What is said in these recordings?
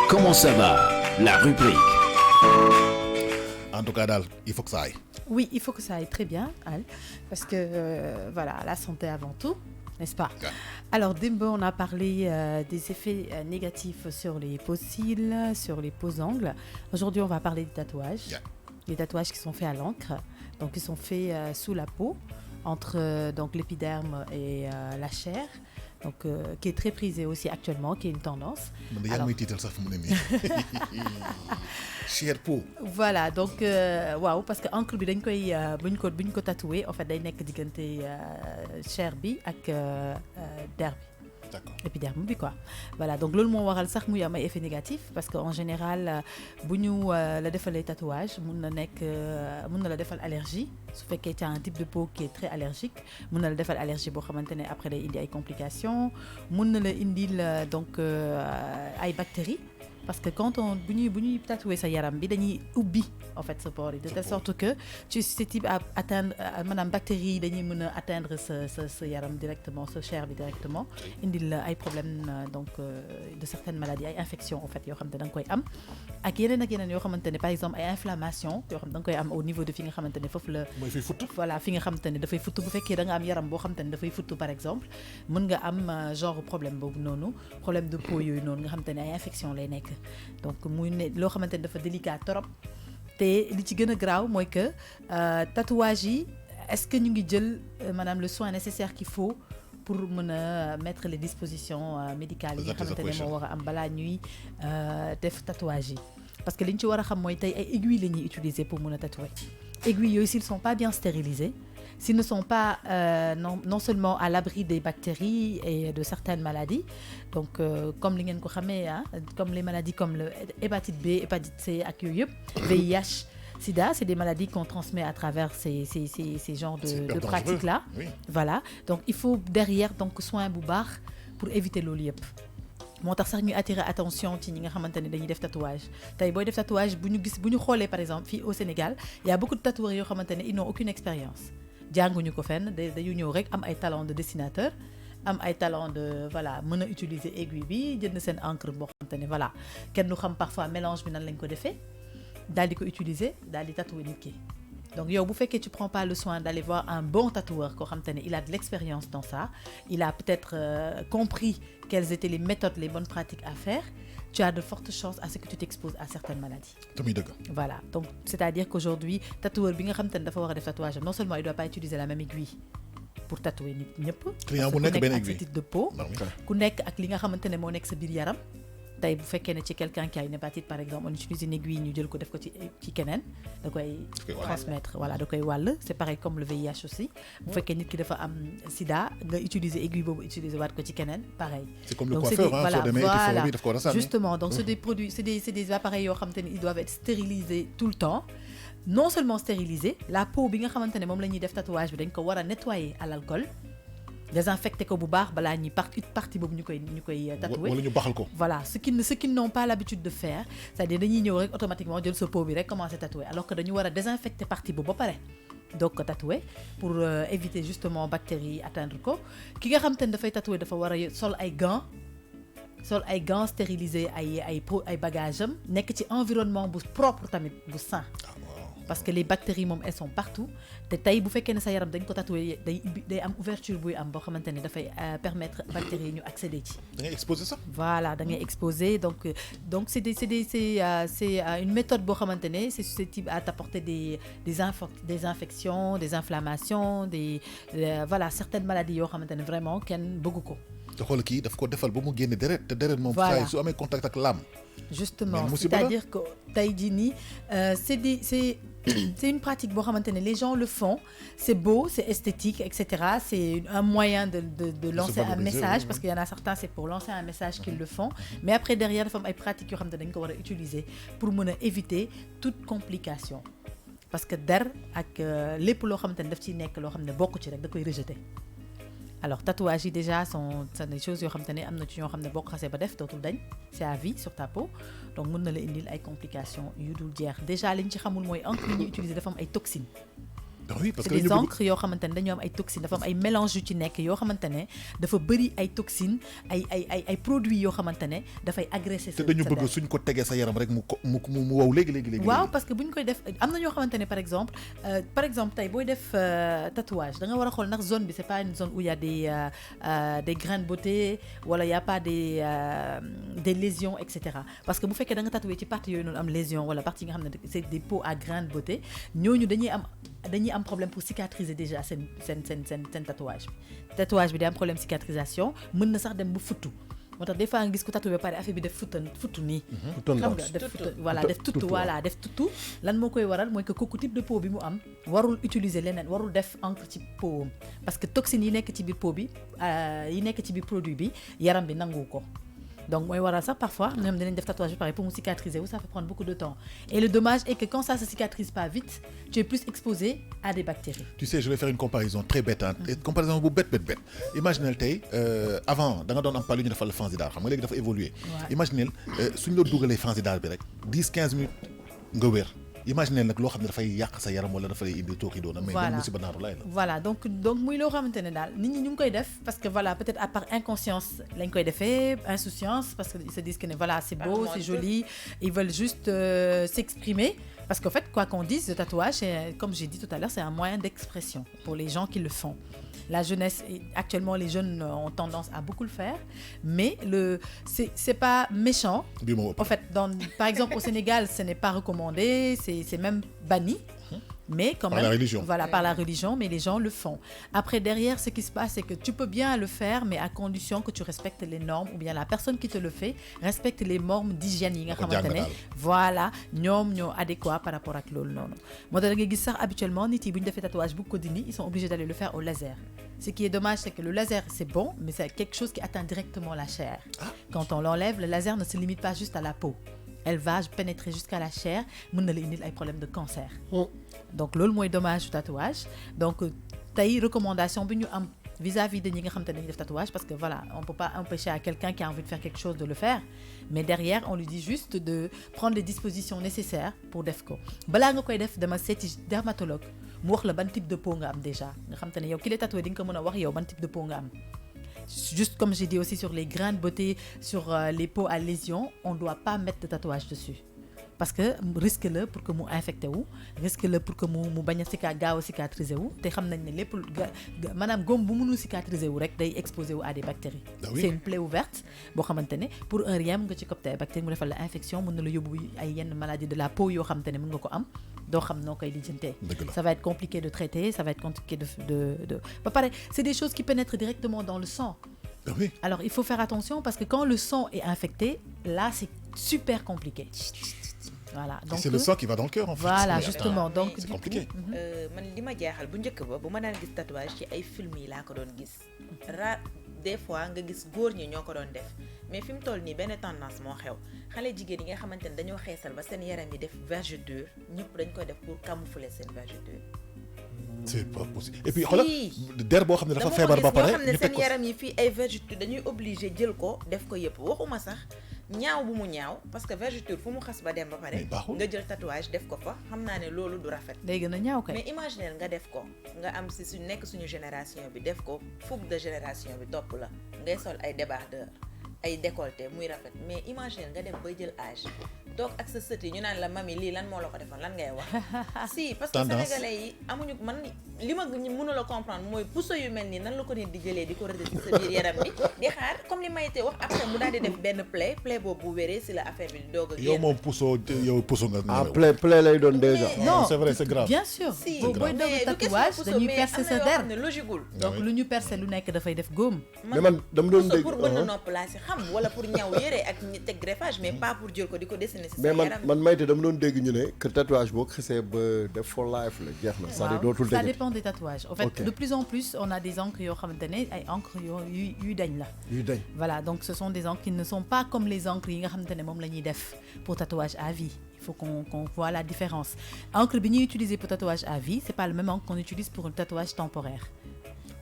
Comment ça va? La rubrique. En tout cas, il faut que ça aille. Oui, il faut que ça aille très bien, Al, parce que voilà, la santé avant tout, n'est-ce pas? Yeah. Alors, Dimbo, on a parlé des effets négatifs sur les peaux cils, sur les peaux ongles. Aujourd'hui, on va parler des tatouages. Yeah. Les tatouages qui sont faits à l'encre, donc ils sont faits sous la peau, entre donc l'épiderme et la chair. Donc, qui est très prisé aussi actuellement, qui est une tendance. Alors, cher peau. voilà, donc waaw parce que encre bi dañ koy buñ ko tatoué en fait day nekk diggante chair bi ak der bi. D'accord. Épiderme bi quoi. Voilà, donc loolu moo waral sax muy am ay effets négatifs parce que en général bu ñu la defalee tatouage mun na la defal allergie su fekkee tu as un type de peau qui est très allergique mun na la defal allergie boo xamante ne après day indi ay complications mun na la indil donc ay bactéries. Parce que quand on bu ñuy tatouer sa yaram bi dañuy ubbi en fait sa pores yi de telle sorte que tu es susceptible à atteindre maanaam bactéries yi dañuy mën a atteindre sa yaram directement sa chair bi directement indil la ay problèmes donc de certaines maladies ay infections en fait yoo xam ne da nga koy am ak yeneen yoo xamante ne par exemple ay inflammation yoo xam ne da nga koy am au niveau de fi nga xamante ne foofu la mooy fiy futt. voilà fi nga xamante ne dafay futt bu fekkee da nga am yaram boo xamante ne dafay futt par exemple mën nga am genre problème boobu noonu problème de peau yooyu noonu nga xamante ne ay infection lay nekk donc muy ne loo xamante ne dafa délicat trop te li ci gën a graaw mooy que tatouage yi est-ce que ñu ngi jël maanaam le soin nécessaire qu'il faut pour mën a mettre les dispositions médicales yi nga xamante ne moo war a am balaa ñuy def tatouage yi parce que li ñu ci war a xam mooy tey ay aiguilles la ñuy utiliser pour mën a tatouer aiguilles yooyu s'ils sont pas bien stérilisés s'ils ne sont pas non seulement à l'abri des bactéries et de certaines maladies donc comme li ngeen ko xamee comme les maladies comme le hépatite B hépatite C ak yooyu yëpp VIH Sida, c'est des maladies qu'on transmet à travers ces genres de pratiques-là. Oui. Voilà. Donc, il faut derrière donc soin bu baax pour éviter loolu yëpp. moo tax sax ñuy attirer attention ci ñi nga xamante ne dañuy def tatouage tey booy def tatouage bu ñu xoolee par exemple fii au Sénégal il y a beaucoup de tatoueurs yoo xamante ne ils n'ont aucune expérience jànguñu ko fenn dañu ñëw rek am ay talent de dessinateur am ay talent de voilà mën a utiliser aiguille bi jënd seen encre boo xamante ne voilà kenn du xam parfois mélange bi nan lañ ko defee daal di ko utiliser daal di tatouer nit ki donc yow bu fekkee tu prends pas le soin d'aller voir un bon tatoueur koo xamante ne il a de l'expérience dans ça il a peut-être compris quelles étaient les méthodes les bonnes pratiques à faire tu as de fortes chances à ce que tu t'exposes à certaines maladies. tamit dëgg. Voilà, donc c'est-à-dire qu'aujourd'hui tatoueur bi nga xamante ne dafa war a def tatouage non seulement il doit pas utiliser la même aiguille pour tatouer nit ñëpp. client bu nekk benn aiguille ak sa type de peau. ku nekk ak li nga xamante ne moo nekk sa biir yaram. tey bu fekkee ne ci quelqu'un qui a une hépatite par exemple on utilise une aiguille ñu jël ko def ko ci keneen da koy transmettre voilà da koy wàll c'est pareil comme le VIH aussi bu fekkee nit ki dafa am sida nga utiliser aiguille boobu utiliser waat ko ci keneen pareil c'est comme le coiffeur soo demee épiphore bi daf ko war a sànni justement donc c'est des produits c'est des appareils yoo xamante ne ils doivent être stérilisés tout le temps non seulement stérilisés la peau bi nga xamante ne moom la ñuy def tatouage bi dañ ko war a nettoyer à l'alcool désinfecter ko bu baax balaa ñuy partie boobu ñu koy tatouer wala ñu baxal ko voilà ce qu'ils n'ont pas l'habitude de faire c'est-à-dire dañuy ñëw rek automatiquement jël sa peau bi rek commencer tatouer alors que dañu war a désinfecter partie boobu ba pare donc ko tatouer pour éviter justement bactéries yi atteindre ko ki nga xam te ne dafay tatouer dafa war a sol ay gants stériliser ay bagages am nekk ci environnement bu propre tamit bu sain parce que les bactéries moom elles sont partout te tey bu fekkee ne sa yaram dañ ko tatoué day am ouverture buy am boo xamante ne dafay permettre bactéries yi ñu accéder ci. da ngay exposer ça. voilà da ngay exposer donc c'est une méthode boo xamante ne c'est susceptible à t'apporter des infections des inflammations voilà certaines maladies yoo xamante ne vraiment kenn bëggu ko. te xool kii daf ko defal ba mu génne deret te deret moom. voilà saa su amee contact ak lame. justement c'est-à-dire que tey jii nii c'est une pratique boo xamante ne les gens le font c'est beau c'est esthétique etc c'est un moyen de lancer un message parce qu'il y en a certains c'est pour lancer un message qu'ils le font mais après derrière dafa am ay pratiques yoo xamante ne dañ ko war a utiliser pour mën a éviter toute complication parce que der ak lépp loo xamante ne daf ciy nekk loo xam ne bokk ci rek da koy rejeter. Alors tatouage yi déjà sont des choses yoo xamante ne am na ci ñoo xam ne boo ko xasee ba def dootul dañ c'est à vie sur ta peau donc mën na la indil ay complications yu dul jeex déjà li ñu ci xamul mooy encre yi ñuy utiliser dafa am ay toxines oui parce c'est que des ñu bëgg encres yoo xamante ne dañoo am ay toxines dafa am ay mélange yu ci nekk yoo xamante ne dafa bëri ay toxines ay produits yoo xamante ne dafay agresser te dañu bëgg suñ ko tegee sa yaram rek mu wow léegi waaw parce que bu ñu koy def am na ñoo xamante ne par exemple tey booy def tatouage da nga war a xool ndax zone bi c'est pas une zone où il y a des grains de beauté wala y a pas des lésions et cetera parce que bu fekkee da nga tatoué ci partie yooyu noonu am lésion wala partie yi nga xam ne c'est des peaux à grains de beauté ñooñu dañuy am problème pour cicatriser déjà seen tatouage bi day am problème cicatrisation mën na sax dem bu futtu moo tax des fois nga gis ko tatoué ba pare affaire bi def futtu nii xam nga def tuttu lan moo koy waral mooy que kooku type de peau bi mu am warul utiliser leneen warul def encre ci peau parce que toxines yi nekk ci biir peau bi yi nekk ci biir produit bi yaram bi nangu ko donc mooy waral sax parfois ñoom dinañ def tatouage bi pareil pour mu cicatriser wu ça peut prendre beaucoup de temps et le dommage est que quand ça se cicatrise pas vite tu es plus exposé à des bactéries. Tu sais je vais faire une comparaison très bête comparaison bu bête imaginez tey avant da nga doon am pas lu ñu defal fansidar xam nga léegi dafa évoluer imaginez suñ la dugalee fansidar bi rek 10-15 minutes nga wér imaginez nag loo xam ne dafay yàq sa yaram wala dafay indi tooxi doona mais dem musiba naaru lay la voilà donc muy loo xamante ne daal nit ñi ñu ngi koy def parce que voilà peut-être à part inconscience lañ koy defee insouciance parce que ils se disent que ne voilà c'est beau c'est joli ils veulent juste s'exprimer parce qu'en fait quoi qu'on dise le tatouage comme j'ai dit tout à l'heure c'est un moyen d'expression pour les gens qui le font. La jeunesse, actuellement les jeunes ont tendance à beaucoup le faire, mais c'est pas méchant. En fait, par exemple au Sénégal, ce n'est pas recommandé, c'est même banni. Mais quand par même, la religion. Voilà, par la religion, mais les gens le font. Après, derrière, ce qui se passe, c'est que tu peux bien le faire, mais à condition que tu respectes les normes, ou bien la personne qui te le fait respecte les normes d'hygiène. Voilà, ñoo adéquats par rapport à loolu noonu. Moo tax da nga gis sax habituellement nit yi bu ñu defee tatouage bu ko dindi, ils sont obligés d'aller le faire au laser. Ce qui est dommage, c'est que le laser, c'est bon, mais c'est quelque chose qui atteint directement la chair. Quand on l'enlève, le laser ne se limite pas juste à la peau. Elle va pénétrer jusqu'à la chair, mën na la indil ay problèmes de cancer. Donc loolu mooy dommage du tatouage. Donc tey recommandation bi ñu am vis-à-vis de ñi nga xam te ne dañuy def tatouage parce que voilà on peut pas empêcher à quelqu'un qui a envie de faire quelque chose de le faire mais derrière on lui dit juste de prendre les dispositions nécessaires pour def ko balaa nga koy def dama seeti dermatologue mu wax la ban type de peau nga am déjà nga xam te ne yow ki lay tatoué di nga ko mën a wax yow ban type de peau nga am. Juste comme j'ai dit aussi sur les grains de beauté, sur les peaux à lésions, on ne doit pas mettre de tatouage dessus. Parce que risque la pour que mu infecté wu risque la pour que mu bañ a gaaw a cicatriser wu te xam nañ ne lépp maanaam góom bu mënul cicatriser wu rek day exposé wu à des bactéries. C'est une plaie ouverte boo xamante ne pour un rien nga ci copte ay bactéries mu defal la infection mën na la yóbbu ay yenn maladies de la peau yoo xamante ne mën nga ko am doo xam noo koy lijjantee. Ça va être compliqué de traiter, ça va être compliqué de ba pare c'est des choses qui pénètrent directement dans le sang. Oui. Alors il faut faire attention parce que quand le sang est infecté, là c'est super compliqué. Voilà. Donc c'est le sang qui va dans le cœur en fait. Voilà justement donc c'est compliqué. man li ma jaaxal bu njëkk ba bu ma daan gis tatouage ci ay film yi laa ko doon gis des fois nga gis góor ñi ñoo ko doon def mais fi mu toll nii benn tendance moo xew xale jigéen yi nga xamante ne dañoo xeesal ba seen yaram yi def vergeture ñëpp dañ koy def pour camoufler seen vergeture. C'est pas possible et puis xoolal der boo xam ne dafa feebar ba pare ñu teg ko seen yaram yi fii ay vergeture dañuy obligé jël ko def ko yëpp waxuma sax ñaaw bu mu ñaaw parce que vergeture fu mu xas ba dem ba pare nga jël tatouage def ko fa xam naa ne loolu du rafet. day gën a ñaaw kay. mais imaginer nga def ko nga am si suñu nekk suñu génération bi def ko fougue de génération bi topp la ngay sol ay débardeur ay décolleté muy rafet mais imaginer nga dem bay jël âge toog ak sa sët yi ñu naan la mami lii lan moo la ko defoon lan ngay wax. si parce que sénégalais yi amuñu man li ma mënula comprendre mooy puso yu mel nii nan la ko nit di jëlee di ko rëdd ci sa biir yaram bi di xaar comme li Mayte wax après mu daal di def benn plaie boobu bu wéree si la affaire bi di doog a génn. yow moom puso nga. plaie lay doon déjà. non c'est vrai c'est grave. bien sûr booy doog tatouage dañuy percer sa der donc lu ñu percer lu nekk dafay def góom. mais man dama doon dégg pour bënn nopp laa si xam wala pour ñaw yére ak teg greffage mais pas pour jël ko di ko dessiner. mais man Mayte dama doon dégg ñu ne que tatouage boo xasee ba def for life la jeex na. ça dootul ça dépend des tatouages. En fait de plus en plus on a des encres yoo xamante ne ay encres yuy dañ la. yuy dañ voilà donc ce sont des encres qui ne sont pas comme les encres yi nga xamante ne moom la ñuy def pour tatouage à vie. Il faut qu'on voit la différence. Encre bi ñuy utiliser pour tatouage à vie c'est pas le même encre qu'on utilise pour un tatouage temporaire.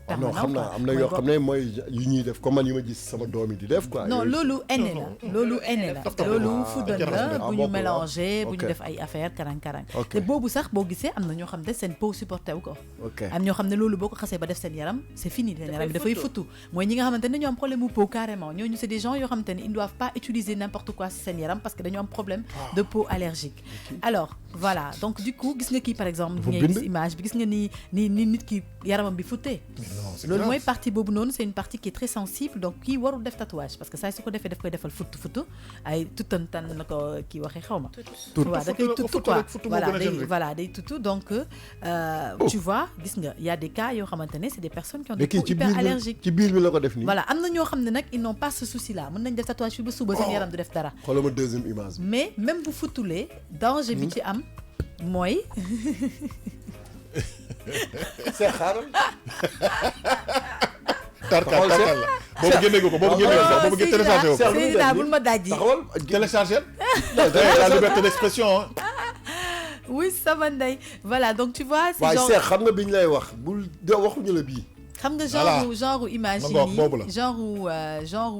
non permanent. xam naa quoi. am na Mooy yoo boo- xam ne mooy yu ñuy def comme man yi ma gis sama doom yi di def quoi. non yooyu. loolu aîné la loolu aîné la loolu foudon la ah, bu ñu bokk la. mélangé bu Ok. ñu def ay affaire karang-karang Ok. te boobu sax boo gisee am na ñoo xam ne seen peau supporté wu ko ok am ñoo xam ne loolu boo ko xasee ba def seen yaram c'est fini seen yaram bi dafay futu. futu mooy ñi nga xamante ne ñoo am problème mu peau carrément ñooñu c'est des gens yoo xamante ne ils ne doivent pas utiliser n'importe quoi si seen yaram parce que dañoo am problème de peau allergique alors voilà donc du coup gis nga kii par exemple Dafa ngay bind. gis image bi gis nga ni nit ki yaramam bi futtee non c'est loolu grave. mooy partie boobu noonu c'est une partie qui est très sensible donc kii warul def tatouage parce que saa su ko defee daf koy defal futt ay tuttantan la ko kii waxee xaw ma waaw da koy Futt- tuttu futt quoi rek, futt moo voilà gën a day générique. voilà day tuttu donc tu vois gis nga y a des cas yoo xamante ne c'est des personnes qui ont des mais kii peaux ci hyper biir bi allergiques ci biir bi la ko def nii. voilà am na ñoo xam ne nag ils n'ont pas ce souci là mën nañ def tatouage fii ba suba seen yaram du def dara xoolal ma deuxième image bi. mais même bu futtulee danger bi ci am mooy c'est xaaral. tarkal tarkal la boobu génne ko boobu génne ko boobu génne téléchargé ko Seydina, Seydina bul ma dajji taxawal. téléchargé la liberté d'expression hein. oui sama ndey voilà donc tu vois c'est waaye genre Cheikh xam nga biñ lay wax bul de waxuñu la bii. xam nga Voilà. genre image Ma yi ngoog, boobu la. nii genre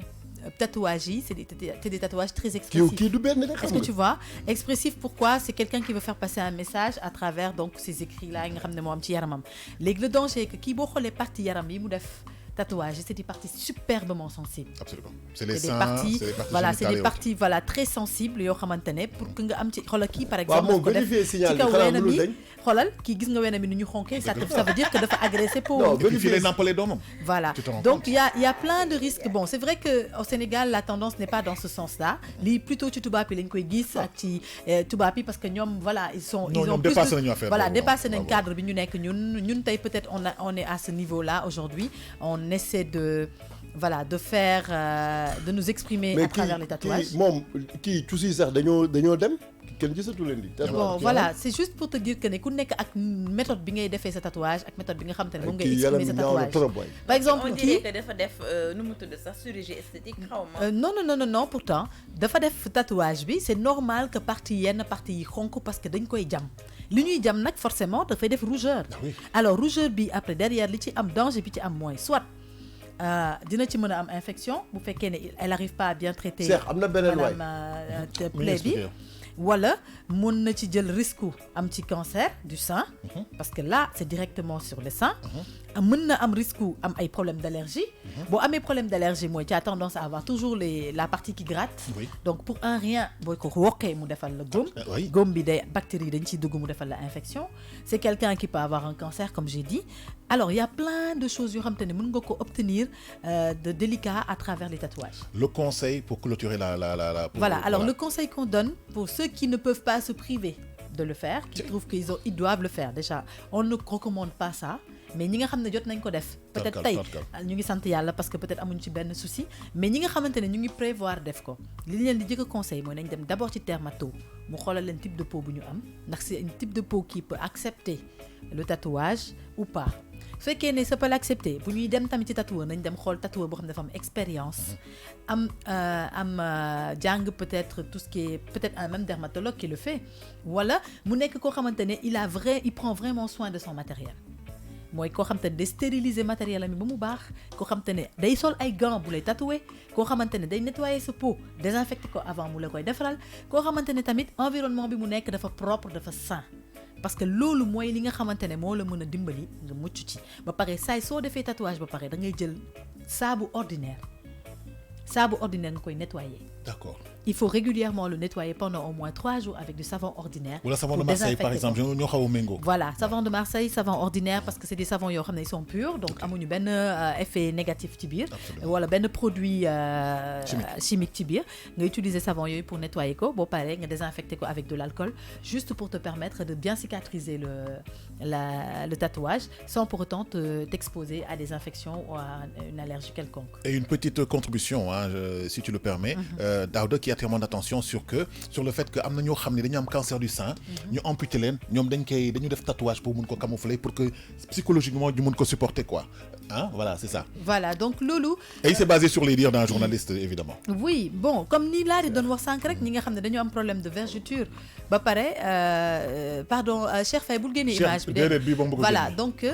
tatouage yi c'est des tatouages très kii expressifs kii du benn de est-ce xam que tu vois expressif pourquoi c'est quelqu'un qui veut faire passer un message à travers donc ces écrits là yi nga xam ne moo am ci yaramam léegi le danger est que kii boo xoolee partie yaram yi mu def tatouage c'est des parties superbement sensibles absolument c'est les c'est des seins parties c'est les parties voilà c'est génitales des et autres. parties voilà très sensibles yoo xamante ne pour que nga am ci xoolal kii par waaw exemple moom daf ko def vérifier signal ci bi kaw xanaa weenam mënul yi dañ. xoolal kii gis nga weenam yi ni ñu xonkee ça veut dire que dafa agressé peau Non, et puis fii lay nampalee doomam voilà Tu te rends donc compte il y a plein de risques bon c'est vrai que au Sénégal la tendance n'est pas dans ce sens-là lii plutôt ci tubaab yi lañ koy gis ak ci tubaab yi parce que ñoom voilà ils ont ñoom plus dépassé de- nañu affaire voilà boobu, dépassé waaw, nañ waaw. cadre bi ñu nekk ñun tey peut-être on est à ce niveau-là aujourd'hui on essaie de voilà de faire de nous exprimer à travers les tatouages kii moom kii tuuti sax dañoo dem kenn gisatu leen di. bon voilà c'est juste pour te dire que ne ku nekk ak méthode bi ngay defee sa tatouage ak méthode bi nga xam te ne moom ngay kii yaram exprimer sa ñaaw na tatouage trop waay. par exemple on kii dirait que dafa def nu mu tudd sax chirurgie esthétique xaw ma. non pourtant dafa def tatouage bi c'est normal que yenn partie yi xonk parce que dañ koy jam li ñuy jam nag forcément dafay def rougeur oui. alors rougeur bi après derrière li ci am danger bi ci am mooy soit dina ci mën a am infection bu fekkee ne elle arrive pas à bien traiter Cheikh am na beneen waay. maanaam Mu ngi plaie bi expliqué. wala mun na ci jël risque am ci cancer du sein parce que là c'est directement sur le sein mën na am risque am ay problèmes d'allergie boo amee problème d'allergie mooy tu as tendance à avoir toujours la partie qui gratte Oui. donc pour un rien boo ko wokkee mu defal la góom Oui. góom bi day bactéries dañ ciy dugg mu defal la infection c'est quelqu'un qui peut avoir un cancer comme j'ai dit alors il y a plein de choses yoo xam te ne mën nga ko obtenir de délicat à travers les tatouages le conseil pour clôturer la pour- voilà alors le conseil qu'on donne pour ceux qui ne peuvent pas se priver de le faire qui trouvent qu'ils doivent le faire déjà on ne recommande pas ça mais ñi nga xam ne jot nañ ko def peut-être tey ñu ngi sant yàlla parce que peut-être amuñu ci benn souci mais ñi nga xamante ne ñu ngi prévoir def ko li leen di jëkk a conseil mooy nañ dem d'abord ci dermato mu xoolal leen type de peau bu ñu am ndax c'est un type de peau qui peut accepter le tatouage ou pas su fekkee ne ça peut l'accepter bu ñuy dem tamit ci tatoueur nañ dem xool tatoueur boo xam ne dafa am expérience am jàng peut-être tout ce qui est peut-être un même dermatologue qui le fait wala mu nekk koo xamante ne il prend vraiment soin de son matériel mooy koo xamante ne day stériliser matériel am ba mu baax koo xamante ne day sol ay gants bu lay tatouer koo xamante ne day nettoyer sa peau désinfecter ko avant mu la koy defaral koo xamante ne tamit environnement bi mu nekk dafa propre dafa sain parce que loolu mooy li nga xamante ne moo la mën a dimbali nga mucc ci ba pare saay soo defee tatouage ba pare da ngay jël saabu ordinaire nga koy nettoyer. D'accord. Il faut régulièrement le nettoyer pendant au moins 3 jours avec du savon ordinaire. Ou le savon de Marseille par exemple, ñoo xaw a méngoo. Voilà, savon de Marseille, savon ordinaire parce que c'est des savons yoo xam ne ils sont purs donc amuñu benn effet négatif ci biir. Wala benn produit chimique ci biir. Nga utiliser savon yooyu pour nettoyer ko boo paree nga désinfecter ko avec de l'alcool juste pour te permettre de bien cicatriser le tatouage sans pour autant t'exposer à des infections ou à une allergie quelconque. Et une petite contribution, si tu le permets. Daouda qui attire mon attention sur le fait que am na ñoo xam ne dañu am cancer du sein. ñu amputé leen ñoom dañu def tatouage pour mun ko camoufler pour que psychologiquement ñu mun ko supporter quoi hein voilà c'est ça. Voilà donc loolu. Et c'est basé sur les dires d'un journaliste évidemment. Oui bon comme ni laa di doon wax sànq rek ñi nga xam ne dañu am problème de vergeture ba pare pardon Cheikh Faye bul génne image bi voilà donc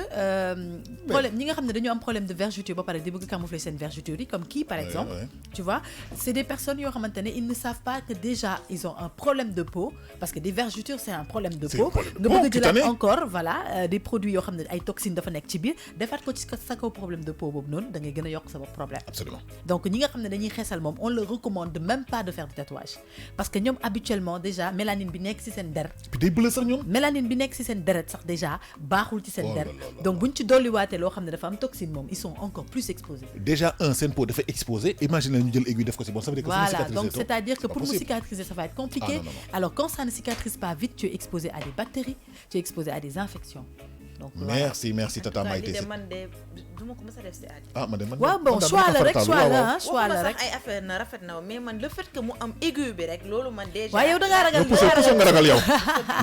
problème ñi nga xam ne dañu am problème de vergeture ba pare di bëgg camoufler seen vergeture yi comme kii par exemple tu vois c'est des personnes yoo xamante ne ils ne savent pas que déjà ils ont un problème de peau parce que des vergetures c'est un problème de peau nga bëgg a jëlaat encore voilà des produits yoo xam ne ay toxines dafa nekk ci biir defaat ko ci sa kaw problème de peau boobu noonu da ngay gën a yokk sa bopp problème. Absolument. Donc ñi nga xam ne dañuy xeesal moom on leur recommande même pas de faire du tatouage parce que ñoom habituellement déjà mélanine bi nekk ci seen deret. puis day bleu sax ñoom. mélanine bi nekk ci seen deret sax déjà baaxul ci seen deret donc buñ ci dolliwaatee loo xam ne dafa am toxine moom ils sont encore plus exposés. Déjà seen peau dafa exposé imagine ñu jël aiguille def ko ci bon ça veut dire que voilà donc c'est-à-dire que pour mu cicatriser ça va être compliqué. Non. Alors quand ça ne cicatrise pas vite tu es exposé à des bactéries tu es exposé à des infections. Donc, merci Tata Maïté. man de du ma ko mës a def si àddina. ah man de man waaw bon choix la rek choix la choix la rek. ay affaire na rafet na mais man le fait que mu am aiguille bi rek loolu man déjà. waaw yow da ngaa ragal puso nga ragal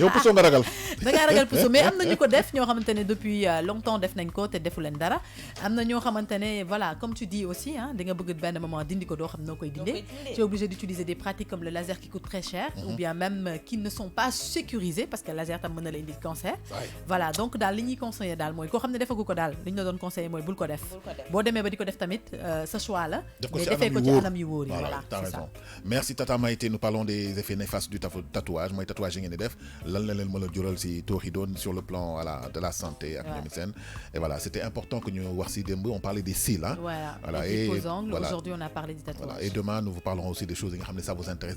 yow puso nga ragal. da ngaa ragal puso mais am na ñu ko def ñoo xamante ne depuis longtemps def nañ ko te defu leen dara am na ñoo xamante ne voilà comme tu dis aussi ah da nga bëgg benn moment dindi ko doo xam noo koy dindee. tu es obligé d'utiliser des pratiques comme le laser qui coûte très cher. ou bien même qui ne sont pas sécurisées parce que laser tam mën na la indil cancer. Voilà donc daal li ñuy conseiller daal mooy koo xam ne defagu ko daal li ñu la doon conseiller mooy bul ko def. boo demee ba di ko def tamit sa choix la. mais defee ko ci anam yu wóor yi voilà t'as raison. Merci Tata Maïté nous parlons des effets néfastes du tatouage mooy tatouage yi ngeen di def lan la leen mën a jural si tooxi doon sur le plan voilà de la santé ak ñoom seen et voilà c'était important que ñu wax si démb on parlait des cils hein. Voilà et des pose-ongles. Aujourd'hui on a parlé du tatouage. Voilà et demain nous vous parlerons aussi des choses yi nga xam ne ça vous intéresse